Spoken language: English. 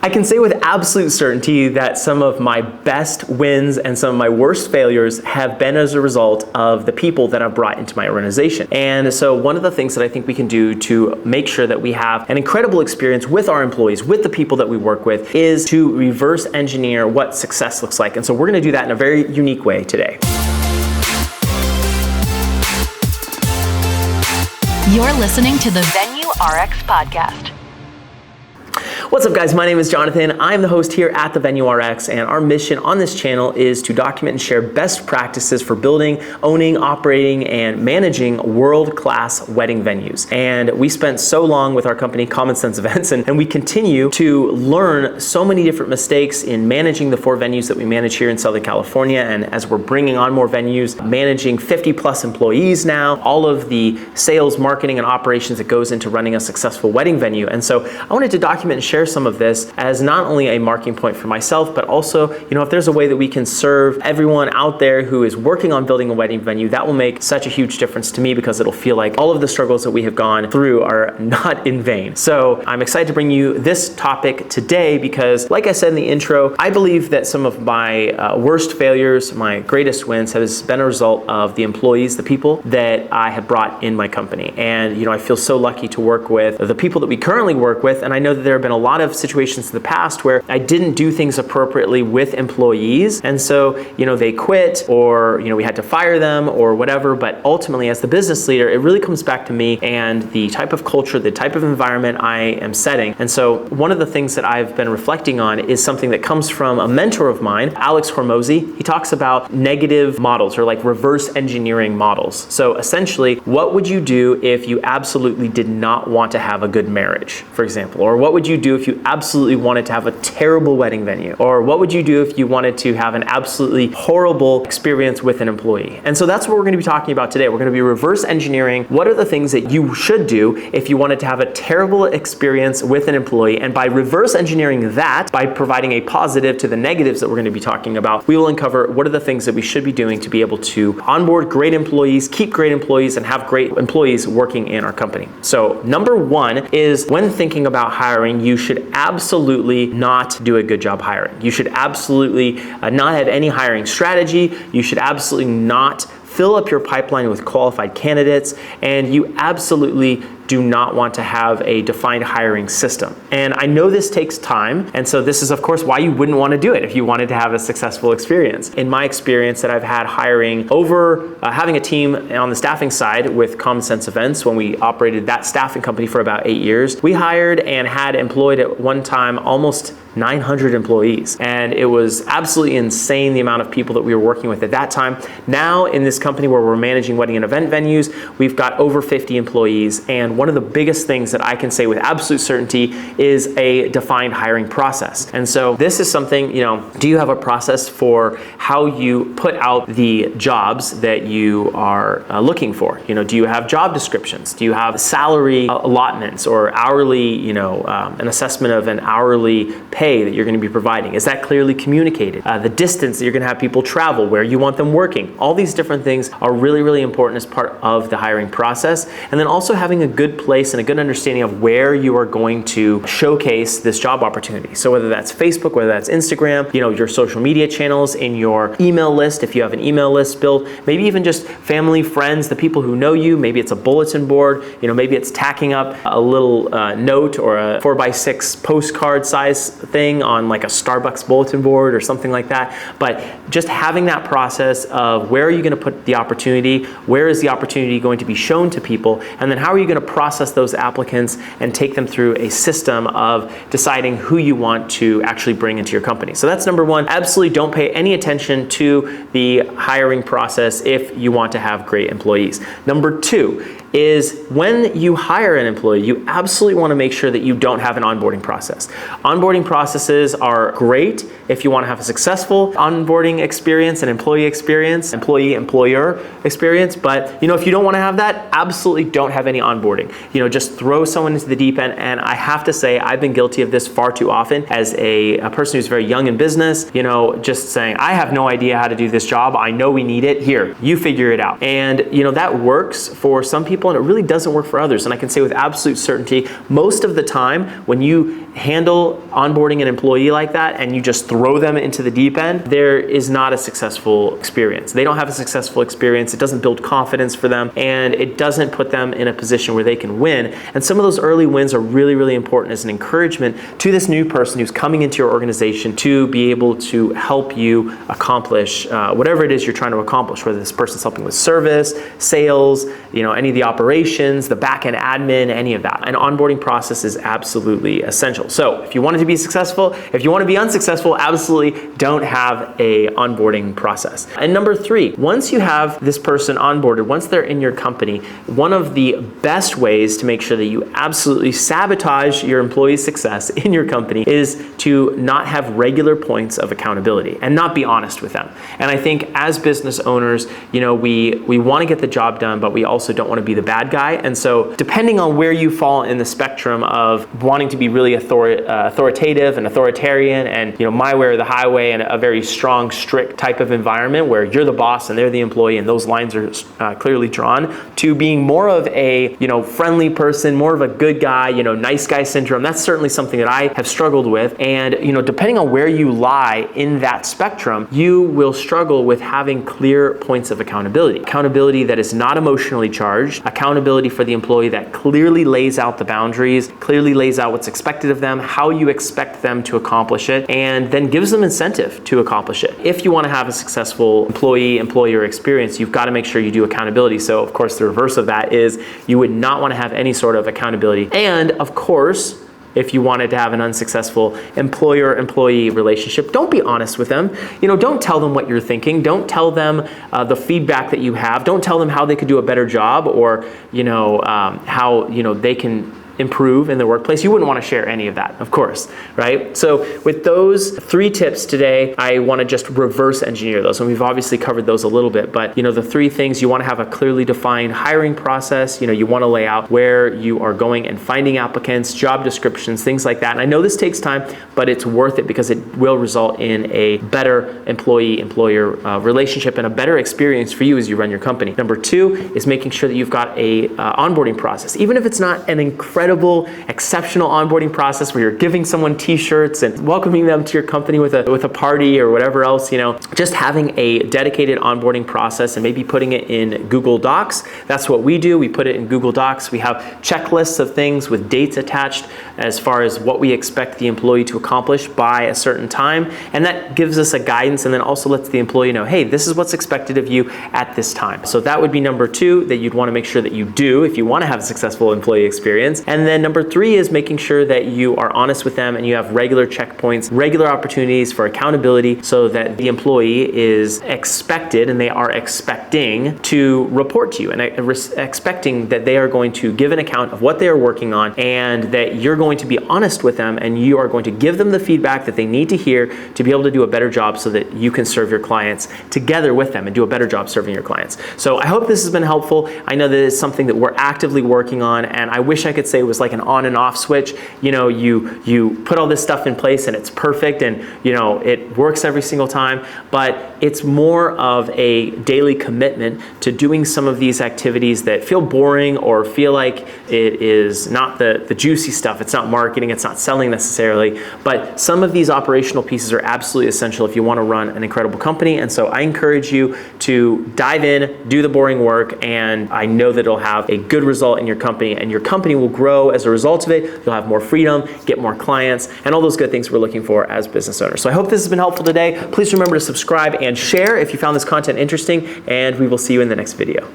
I can say with absolute certainty that some of my best wins and some of my worst failures have been as a result of the people that I've brought into my organization. And so one of the things that I think we can do to make sure that we have an incredible experience with our employees, with the people that we work with, is to reverse engineer what success looks like. And so we're going to do that in a very unique way today. You're listening to the Venue RX podcast. What's up, guys? My name is Jonathan. I'm the host here at the Venue RX, and our mission on this channel is to document and share best practices for building, owning, operating, and managing world-class wedding venues. And we spent so long with our company, Common Sense Events, and we continue to learn so many different mistakes in managing the 4 venues that we manage here in Southern California. And as we're bringing on more venues, managing 50 plus employees now, all of the sales, marketing, and operations that goes into running a successful wedding venue. And so I wanted to document and share some of this as not only a marking point for myself, but also, if there's a way that we can serve everyone out there who is working on building a wedding venue, that will make such a huge difference to me, because it'll feel like all of the struggles that we have gone through are not in vain. So I'm excited to bring you this topic today because, like I said in the intro, I believe that some of my worst failures, my greatest wins, has been a result of the employees, the people that I have brought in my company. And I feel so lucky to work with the people that we currently work with, and I know that there have been a lot of situations in the past where I didn't do things appropriately with employees, and so they quit, or we had to fire them or whatever. But ultimately, as the business leader, it really comes back to me and the type of culture, the type of environment I am setting. And so one of the things that I've been reflecting on is something that comes from a mentor of mine, Alex Hormozy. He talks about negative models, or like reverse engineering models. So essentially, what would you do if you absolutely did not want to have a good marriage, for example? Or what would you do if you absolutely wanted to have a terrible wedding venue? Or what would you do if you wanted to have an absolutely horrible experience with an employee? And so that's what we're going to be talking about today. We're going to be reverse engineering what are the things that you should do if you wanted to have a terrible experience with an employee. And by reverse engineering that, by providing a positive to the negatives that we're going to be talking about, we will uncover what are the things that we should be doing to be able to onboard great employees, keep great employees, and have great employees working in our company. So number one is, when thinking about hiring, you should absolutely not do a good job hiring. You should absolutely not have any hiring strategy. You should absolutely not fill up your pipeline with qualified candidates, and you absolutely do not want to have a defined hiring system. And I know this takes time, and so this is of course why you wouldn't want to do it if you wanted to have a successful experience. In my experience that I've had hiring over, having a team on the staffing side with Common Sense Events, when we operated that staffing company for about 8 years, we hired and had employed at one time almost 900 employees. And it was absolutely insane the amount of people that we were working with at that time. Now in this company where we're managing wedding and event venues, we've got over 50 employees. And one of the biggest things that I can say with absolute certainty is a defined hiring process. And so this is something, do you have a process for how you put out the jobs that you are looking for? Do you have job descriptions? Do you have salary allotments or hourly, an assessment of an hourly pay that you're going to be providing? Is that clearly communicated? The distance that you're going to have people travel, where you want them working. All these different things are really, really important as part of the hiring process. And then also having a good place and a good understanding of where you are going to showcase this job opportunity. So whether that's Facebook, whether that's Instagram, your social media channels, in your email list, if you have an email list built, maybe even just family, friends, the people who know you, maybe it's a bulletin board, maybe it's tacking up a little note or a 4x6 postcard size thing on like a Starbucks bulletin board or something like that. But just having that process of where are you going to put the opportunity, where is the opportunity going to be shown to people, and then how are you going to process those applicants and take them through a system of deciding who you want to actually bring into your company. So that's number one. Absolutely don't pay any attention to the hiring process if you want to have great employees. Number two is, when you hire an employee, you absolutely want to make sure that you don't have an onboarding process. Onboarding processes are great if you want to have a successful onboarding experience, an employee experience, employee-employer experience. But if you don't want to have that, absolutely don't have any onboarding. Just throw someone into the deep end. And I have to say, I've been guilty of this far too often as a person who's very young in business, just saying, I have no idea how to do this job. I know we need it. Here, you figure it out. And that works for some people. people and it really doesn't work for others. And I can say with absolute certainty, most of the time when you handle onboarding an employee like that and you just throw them into the deep end, there is not a successful experience. They don't have a successful experience. It doesn't build confidence for them, and it doesn't put them in a position where they can win. And some of those early wins are really, really important as an encouragement to this new person who's coming into your organization to be able to help you accomplish whatever it is you're trying to accomplish, whether this person's helping with service, sales, any of the operations, the back-end admin, any of that. An onboarding process is absolutely essential. So if you want it to be successful, if you want to be unsuccessful, absolutely don't have a onboarding process. And number 3, once you have this person onboarded, once they're in your company, one of the best ways to make sure that you absolutely sabotage your employee's success in your company is to not have regular points of accountability and not be honest with them. And I think as business owners, we want to get the job done, but we also don't want to be the bad guy. And so depending on where you fall in the spectrum of wanting to be really authoritative and authoritarian and my way or the highway, and a very strong, strict type of environment where you're the boss and they're the employee and those lines are clearly drawn, to being more of a friendly person, more of a good guy, nice guy syndrome. That's certainly something that I have struggled with. And depending on where you lie in that spectrum, you will struggle with having clear points of accountability. Accountability that is not emotionally charged, accountability for the employee that clearly lays out the boundaries, clearly lays out what's expected of them, how you expect them to accomplish it, and then gives them incentive to accomplish it. If you want to have a successful employee-employer experience, you've got to make sure you do accountability. So of course, the reverse of that is you would not want to have any sort of accountability. And of course, if you wanted to have an unsuccessful employer-employee relationship, don't be honest with them. Don't tell them what you're thinking. Don't tell them the feedback that you have. Don't tell them how they could do a better job, or how they can improve in the workplace. You wouldn't want to share any of that, of course, right? So with those 3 tips today, I want to just reverse engineer those. And we've obviously covered those a little bit, but the 3 things: you want to have a clearly defined hiring process. You want to lay out where you are going and finding applicants, job descriptions, things like that. And I know this takes time, but it's worth it because it will result in a better employee-employer relationship and a better experience for you as you run your company. Number 2 is making sure that you've got a onboarding process. Even if it's not an incredible, exceptional onboarding process where you're giving someone t-shirts and welcoming them to your company with a party or whatever else, just having a dedicated onboarding process and maybe putting it in Google Docs. That's what we do. We put it in Google Docs. We have checklists of things with dates attached as far as what we expect the employee to accomplish by a certain time. And that gives us a guidance and then also lets the employee know, hey, this is what's expected of you at this time. So that would be number 2 that you'd want to make sure that you do if you want to have a successful employee experience. And then number 3 is making sure that you are honest with them and you have regular checkpoints, regular opportunities for accountability, so that the employee is expected and they are expecting to report to you and expecting that they are going to give an account of what they are working on, and that you're going to be honest with them and you are going to give them the feedback that they need to hear to be able to do a better job so that you can serve your clients together with them and do a better job serving your clients. So I hope this has been helpful. I know that it's something that we're actively working on, and I wish I could say it was like an on and off switch. You put all this stuff in place and it's perfect and it works every single time, but it's more of a daily commitment to doing some of these activities that feel boring or feel like it is not the juicy stuff. It's not marketing, it's not selling necessarily, but some of these operational pieces are absolutely essential if you want to run an incredible company. And so I encourage you to dive in, do the boring work, and I know that it'll have a good result in your company, and your company will grow as a result of it. You'll have more freedom, get more clients, and all those good things we're looking for as business owners. So I hope this has been helpful today. Please remember to subscribe and share if you found this content interesting, and we will see you in the next video.